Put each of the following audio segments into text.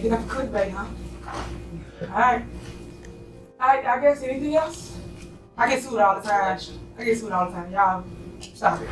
Make it up for clickbait, huh? Alright. I guess anything else? I get sued all the time. Y'all, stop it.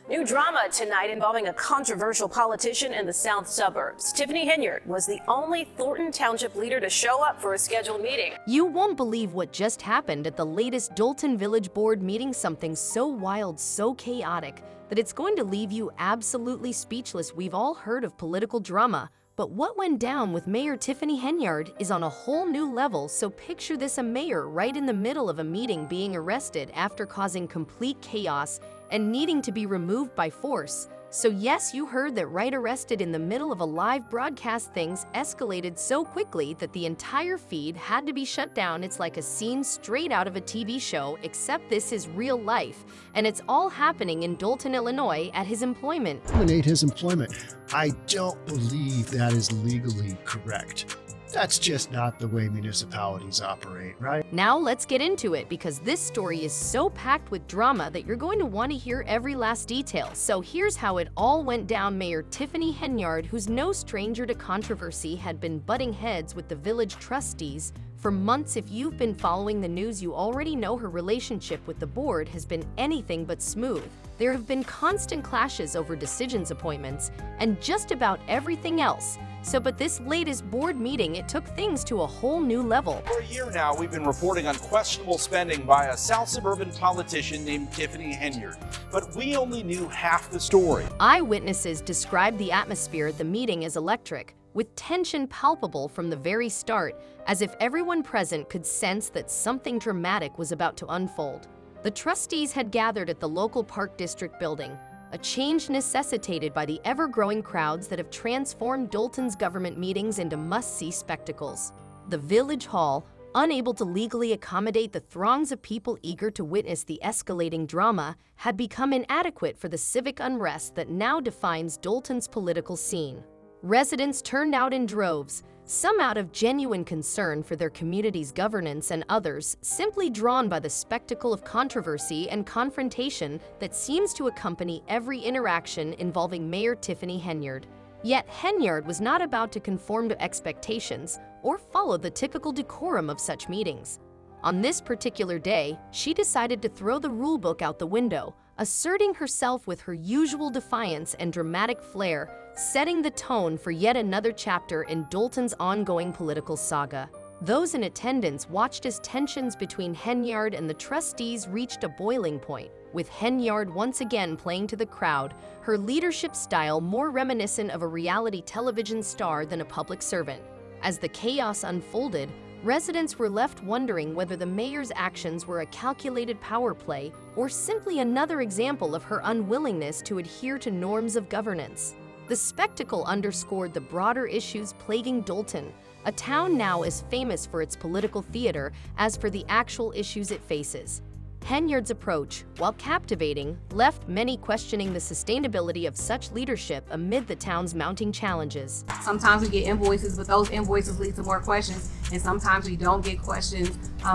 New drama tonight involving a controversial politician in the south suburbs. Tiffany Henyard was the only Thornton Township leader to show up for a scheduled meeting. You won't believe what just happened at the latest Dalton Village Board meeting, something so wild, so chaotic, that it's going to leave you absolutely speechless. We've all heard of political drama, but what went down with Mayor Tiffany Henyard is on a whole new level. So picture this: a mayor right in the middle of a meeting being arrested after causing complete chaos and needing to be removed by force. So yes, you heard that right, arrested in the middle of a live broadcast. Things escalated so quickly that the entire feed had to be shut down. It's like a scene straight out of a TV show, except this is real life, and it's all happening in Dalton, Illinois at his employment. Terminate his employment. I don't believe that is legally correct. That's just not the way municipalities operate, right? Now let's get into it, because this story is so packed with drama that you're going to want to hear every last detail. So here's how it all went down. Mayor Tiffany Henyard, who's no stranger to controversy, had been butting heads with the village trustees for months. If you've been following the news, you already know her relationship with the board has been anything but smooth. There have been constant clashes over decisions, appointments, and just about everything else. But this latest board meeting, it took things to a whole new level. For a year now, we've been reporting on questionable spending by a South suburban politician named Tiffany Henyard, but we only knew half the story. Eyewitnesses described the atmosphere at the meeting as electric, with tension palpable from the very start, as if everyone present could sense that something dramatic was about to unfold. The trustees had gathered at the local Park District building, a change necessitated by the ever-growing crowds that have transformed Dalton's government meetings into must-see spectacles. The village hall, unable to legally accommodate the throngs of people eager to witness the escalating drama, had become inadequate for the civic unrest that now defines Dalton's political scene. Residents turned out in droves, some out of genuine concern for their community's governance, and others simply drawn by the spectacle of controversy and confrontation that seems to accompany every interaction involving Mayor Tiffany Henyard. Yet Henyard was not about to conform to expectations or follow the typical decorum of such meetings. On this particular day, she decided to throw the rulebook out the window, asserting herself with her usual defiance and dramatic flair, setting the tone for yet another chapter in Dalton's ongoing political saga. Those in attendance watched as tensions between Henyard and the trustees reached a boiling point, with Henyard once again playing to the crowd, her leadership style more reminiscent of a reality television star than a public servant. As the chaos unfolded, residents were left wondering whether the mayor's actions were a calculated power play or simply another example of her unwillingness to adhere to norms of governance. The spectacle underscored the broader issues plaguing Dalton, a town now as famous for its political theater as for the actual issues it faces. Henyard's approach, while captivating, left many questioning the sustainability of such leadership amid the town's mounting challenges. Sometimes we get invoices, but those invoices lead to more questions, and sometimes we don't get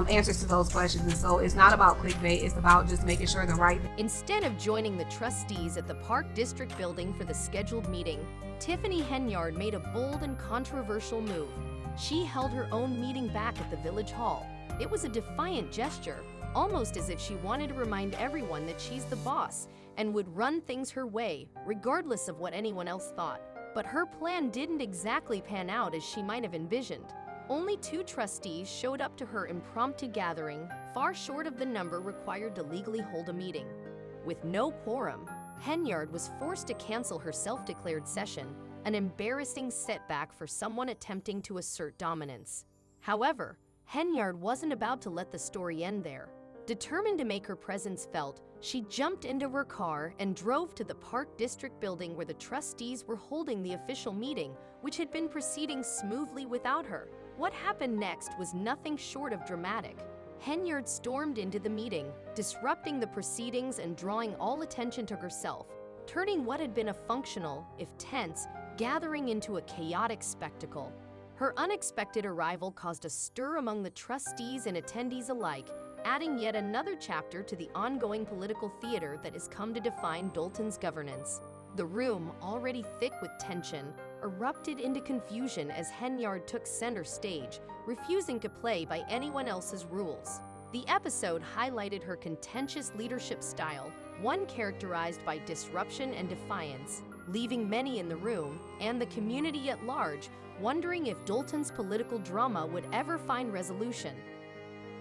answers to those questions. And so it's not about clickbait, it's about just making sure the right. Instead of joining the trustees at the Park District building for the scheduled meeting, Tiffany Henyard made a bold and controversial move. She held her own meeting back at the village hall. It was a defiant gesture, almost as if she wanted to remind everyone that she's the boss and would run things her way, regardless of what anyone else thought. But her plan didn't exactly pan out as she might have envisioned. Only 2 trustees showed up to her impromptu gathering, far short of the number required to legally hold a meeting. With no quorum, Henyard was forced to cancel her self-declared session, an embarrassing setback for someone attempting to assert dominance. However, Henyard wasn't about to let the story end there. Determined to make her presence felt, she jumped into her car and drove to the Park District building where the trustees were holding the official meeting, which had been proceeding smoothly without her. What happened next was nothing short of dramatic. Henyard stormed into the meeting, disrupting the proceedings and drawing all attention to herself, turning what had been a functional, if tense, gathering into a chaotic spectacle. Her unexpected arrival caused a stir among the trustees and attendees alike, adding yet another chapter to the ongoing political theater that has come to define Dalton's governance. The room, already thick with tension, erupted into confusion as Henyard took center stage, refusing to play by anyone else's rules. The episode highlighted her contentious leadership style, one characterized by disruption and defiance, leaving many in the room and the community at large wondering if Dalton's political drama would ever find resolution.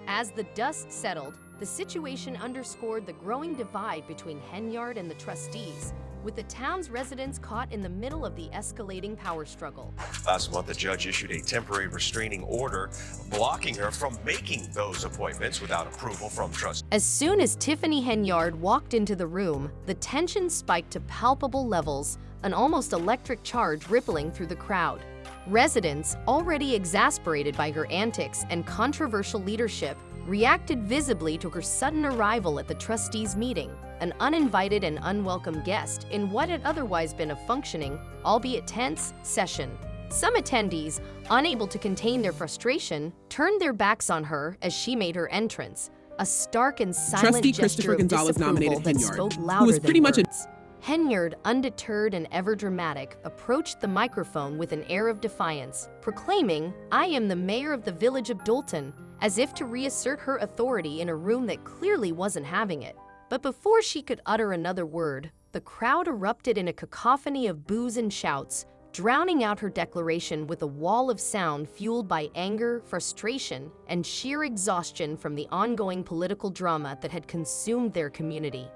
As the dust settled, the situation underscored the growing divide between Henyard and the trustees, with the town's residents caught in the middle of the escalating power struggle. Last month, the judge issued a temporary restraining order blocking her from making those appointments without approval from trustees. As soon as Tiffany Henyard walked into the room, the tension spiked to palpable levels, an almost electric charge rippling through the crowd. Residents, already exasperated by her antics and controversial leadership, reacted visibly to her sudden arrival at the trustees' meeting, an uninvited and unwelcome guest in what had otherwise been a functioning, albeit tense, session. Some attendees, unable to contain their frustration, turned their backs on her as she made her entrance, a stark and silent Trustee gesture Christopher of Gonzalez disapproval nominated that Henyard, spoke who louder was than pretty much a words. Henyard, undeterred and ever dramatic, approached the microphone with an air of defiance, proclaiming, "I am the mayor of the village of Dalton," as if to reassert her authority in a room that clearly wasn't having it. But before she could utter another word, the crowd erupted in a cacophony of boos and shouts, drowning out her declaration with a wall of sound fueled by anger, frustration, and sheer exhaustion from the ongoing political drama that had consumed their community.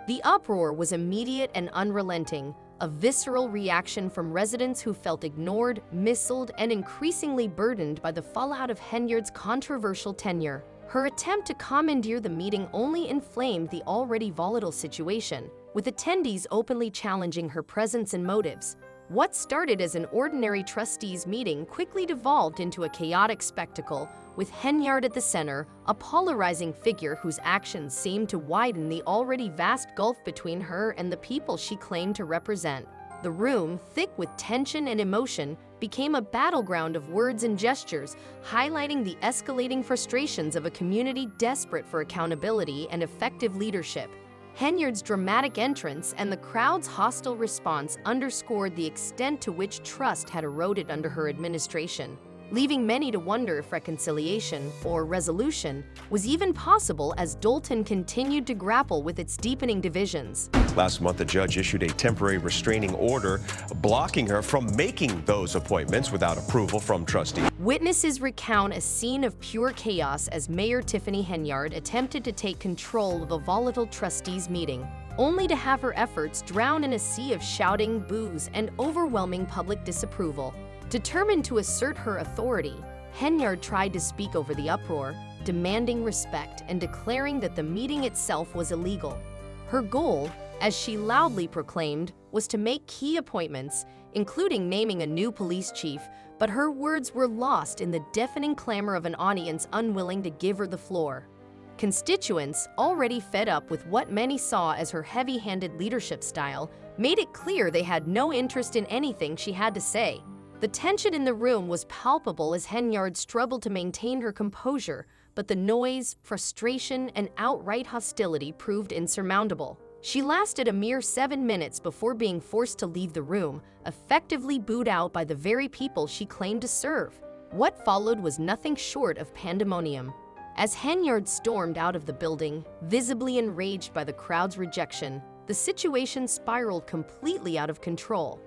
The uproar was immediate and unrelenting, a visceral reaction from residents who felt ignored, missiled, and increasingly burdened by the fallout of Henyard's controversial tenure. Her attempt to commandeer the meeting only inflamed the already volatile situation, with attendees openly challenging her presence and motives. What started as an ordinary trustees meeting quickly devolved into a chaotic spectacle, with Henyard at the center, a polarizing figure whose actions seemed to widen the already vast gulf between her and the people she claimed to represent. The room, thick with tension and emotion, became a battleground of words and gestures, highlighting the escalating frustrations of a community desperate for accountability and effective leadership. Henyard's dramatic entrance and the crowd's hostile response underscored the extent to which trust had eroded under her administration, leaving many to wonder if reconciliation, or resolution, was even possible as Dalton continued to grapple with its deepening divisions. Last month, the judge issued a temporary restraining order blocking her from making those appointments without approval from trustees. Witnesses recount a scene of pure chaos as Mayor Tiffany Henyard attempted to take control of a volatile trustees meeting, only to have her efforts drown in a sea of shouting, boos, and overwhelming public disapproval. Determined to assert her authority, Henyard tried to speak over the uproar, demanding respect and declaring that the meeting itself was illegal. Her goal, as she loudly proclaimed, was to make key appointments, including naming a new police chief, but her words were lost in the deafening clamor of an audience unwilling to give her the floor. Constituents, already fed up with what many saw as her heavy-handed leadership style, made it clear they had no interest in anything she had to say. The tension in the room was palpable as Henyard struggled to maintain her composure, but the noise, frustration, and outright hostility proved insurmountable. She lasted a mere 7 minutes before being forced to leave the room, effectively booed out by the very people she claimed to serve. What followed was nothing short of pandemonium. As Henyard stormed out of the building, visibly enraged by the crowd's rejection, the situation spiraled completely out of control.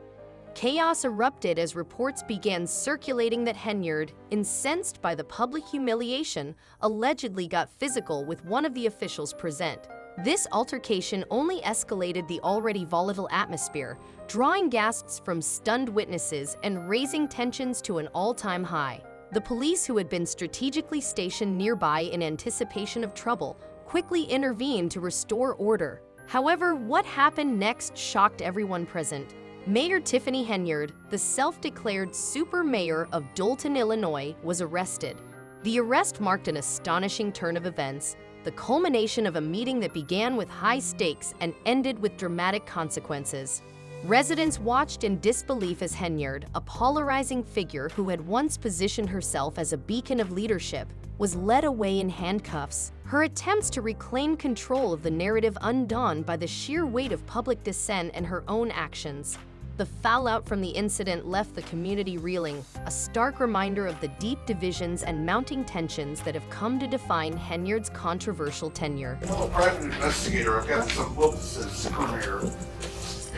Chaos erupted as reports began circulating that Henyard, incensed by the public humiliation, allegedly got physical with one of the officials present. This altercation only escalated the already volatile atmosphere, drawing gasps from stunned witnesses and raising tensions to an all-time high. The police, who had been strategically stationed nearby in anticipation of trouble, quickly intervened to restore order. However, what happened next shocked everyone present. Mayor Tiffany Henyard, the self-declared super mayor of Dalton, Illinois, was arrested. The arrest marked an astonishing turn of events, the culmination of a meeting that began with high stakes and ended with dramatic consequences. Residents watched in disbelief as Henyard, a polarizing figure who had once positioned herself as a beacon of leadership, was led away in handcuffs, her attempts to reclaim control of the narrative undone by the sheer weight of public dissent and her own actions. The fallout from the incident left the community reeling, a stark reminder of the deep divisions and mounting tensions that have come to define Henyard's controversial tenure. I'm a private investigator. I've got some books as super mayor.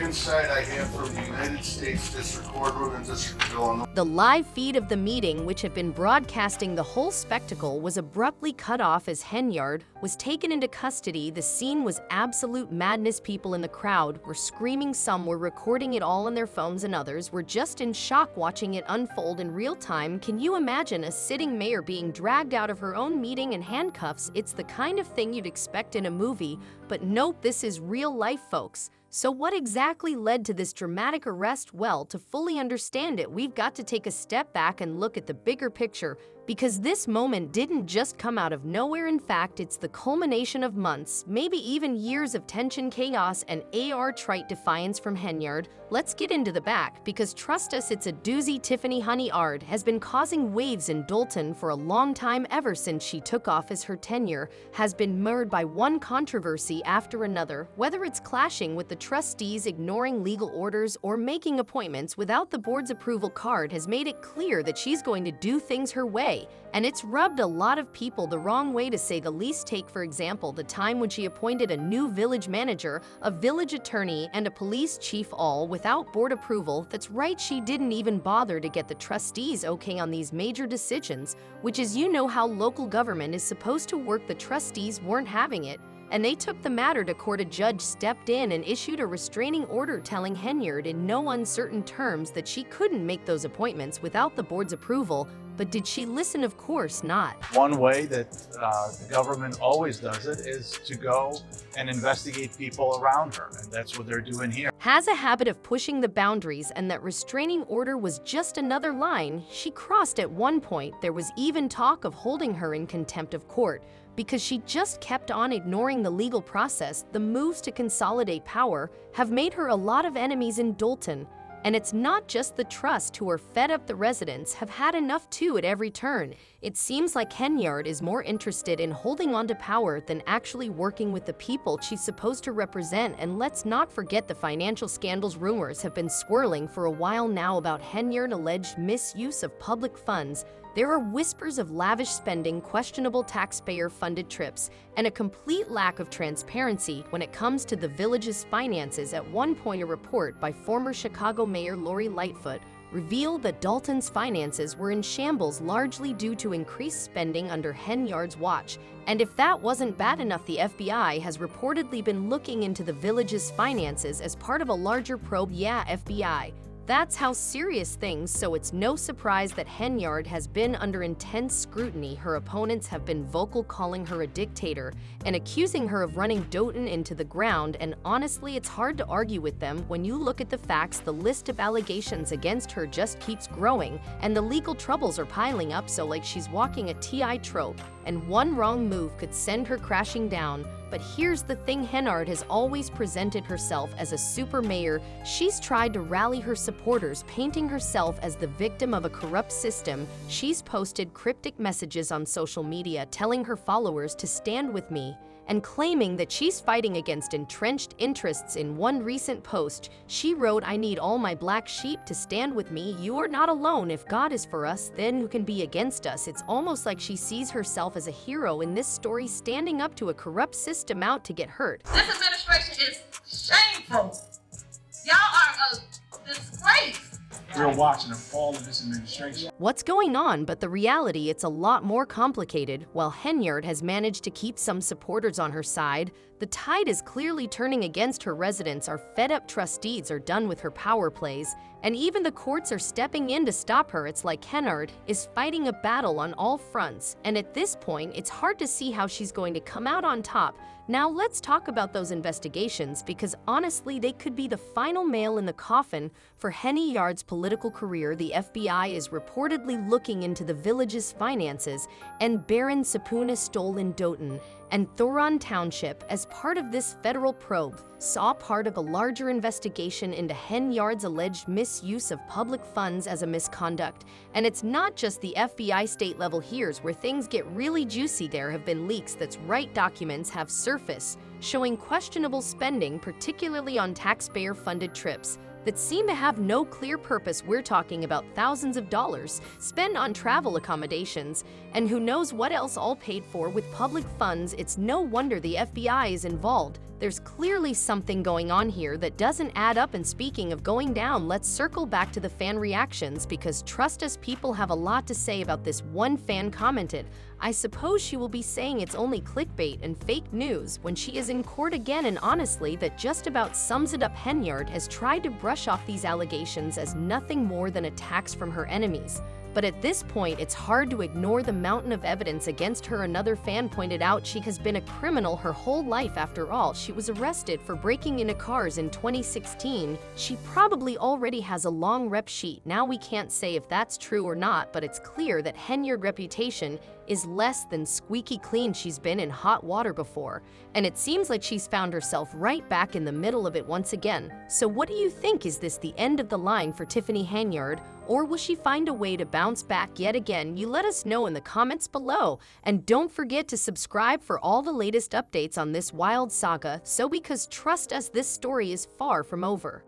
Inside I have from the United States District Courtroom in District of Illinois. The live feed of the meeting, which had been broadcasting the whole spectacle, was abruptly cut off as Henyard was taken into custody. The scene was absolute madness. People in the crowd were screaming, some were recording it all on their phones, and others were just in shock watching it unfold in real time. Can you imagine a sitting mayor being dragged out of her own meeting in handcuffs? It's the kind of thing you'd expect in a movie, but nope, this is real life, folks. So what exactly led to this dramatic arrest? Well, to fully understand it, we've got to take a step back and look at the bigger picture, because this moment didn't just come out of nowhere. In fact, it's the culmination of months, maybe even years of tension, chaos, and trite defiance from Henyard. Let's get into the back, because trust us, it's a doozy. Tiffany Henyard has been causing waves in Dalton for a long time. Ever since she took office, her tenure has been marred by one controversy after another, whether it's clashing with the trustees, ignoring legal orders, or making appointments without the board's approval card, has made it clear that she's going to do things her way. And it's rubbed a lot of people the wrong way, to say the least. Take, for example, the time when she appointed a new village manager, a village attorney, and a police chief, all without board approval. That's right, she didn't even bother to get the trustees' okay on these major decisions, which is, you know, how local government is supposed to work. The trustees weren't having it, and they took the matter to court. A judge stepped in and issued a restraining order telling Henyard in no uncertain terms that she couldn't make those appointments without the board's approval. But did she listen? Of course not. One way that the government always does it is to go and investigate people around her, and that's what they're doing here. Has a habit of pushing the boundaries, and that restraining order was just another line she crossed. At one point, there was even talk of holding her in contempt of court because she just kept on ignoring the legal process. The moves to consolidate power have made her a lot of enemies in Dalton. And it's not just the trust who are fed up. The residents have had enough too. At every turn, it seems like Henyard is more interested in holding on to power than actually working with the people she's supposed to represent. And let's not forget the financial scandals. Rumors have been swirling for a while now about Henyard's alleged misuse of public funds. There are whispers of lavish spending, questionable taxpayer-funded trips, and a complete lack of transparency when it comes to the village's finances. At one point, a report by former Chicago Mayor Lori Lightfoot revealed that Dalton's finances were in shambles, largely due to increased spending under Henyard's watch. And if that wasn't bad enough, the FBI has reportedly been looking into the village's finances as part of a larger probe. Yeah, FBI. That's how serious things. So it's no surprise that Henyard has been under intense scrutiny. Her opponents have been vocal, calling her a dictator and accusing her of running Dalton into the ground. And honestly, it's hard to argue with them when you look at the facts. The list of allegations against her just keeps growing, and the legal troubles are piling up. So like she's walking a TI trope, and one wrong move could send her crashing down. But here's the thing, Henyard has always presented herself as a super mayor. She's tried to rally her supporters, painting herself as the victim of a corrupt system. She's posted cryptic messages on social media telling her followers to stand with me, and claiming that she's fighting against entrenched interests. In one recent post, she wrote, "I need all my black sheep to stand with me. You are not alone. If God is for us, then who can be against us?" It's almost like she sees herself as a hero in this story, standing up to a corrupt system out to get hurt. This administration is shameful. Y'all are a disgrace. We're watching the fall of this administration. What's going on? But the reality, it's a lot more complicated. While Henyard has managed to keep some supporters on her side, the tide is clearly turning against her. Residents are fed up, trustees are done with her power plays, and even the courts are stepping in to stop her. It's like Henyard is fighting a battle on all fronts, and at this point, it's hard to see how she's going to come out on top. Now let's talk about those investigations, because honestly, they could be the final nail in the coffin for Henyard's political career. The FBI is reportedly looking into the village's finances and Baron Sapuna stole in Dalton and Thoron Township. As part of this federal probe, saw part of a larger investigation into Henyard's alleged misuse of public funds as a misconduct. And it's not just the FBI. State level, here's where things get really juicy. There have been leaks, that's right, documents have surfaced showing questionable spending, particularly on taxpayer-funded trips. that seem to have no clear purpose. We're talking about thousands of dollars spent on travel accommodations, and who knows what else all paid for with public funds. It's no wonder the FBI is involved. There's clearly something going on here that doesn't add up. And speaking of going down, let's circle back to the fan reactions, because trust us, people have a lot to say about this. One fan commented, "I suppose she will be saying it's only clickbait and fake news when she is in court again," and honestly, that just about sums it up. Henyard has tried to brush off these allegations as nothing more than attacks from her enemies. But at this point, it's hard to ignore the mountain of evidence against her. Another fan pointed out she has been a criminal her whole life. After all, she was arrested for breaking into cars in 2016. She probably already has a long rep sheet. Now we can't say if that's true or not, but it's clear that Henyard's reputation is less than squeaky clean. She's been in hot water before, and it seems like she's found herself right back in the middle of it once again. So what do you think? Is this the end of the line for Tiffany Henyard, or will she find a way to bounce back yet again? You let us know in the comments below, and don't forget to subscribe for all the latest updates on this wild saga. So because trust us, this story is far from over.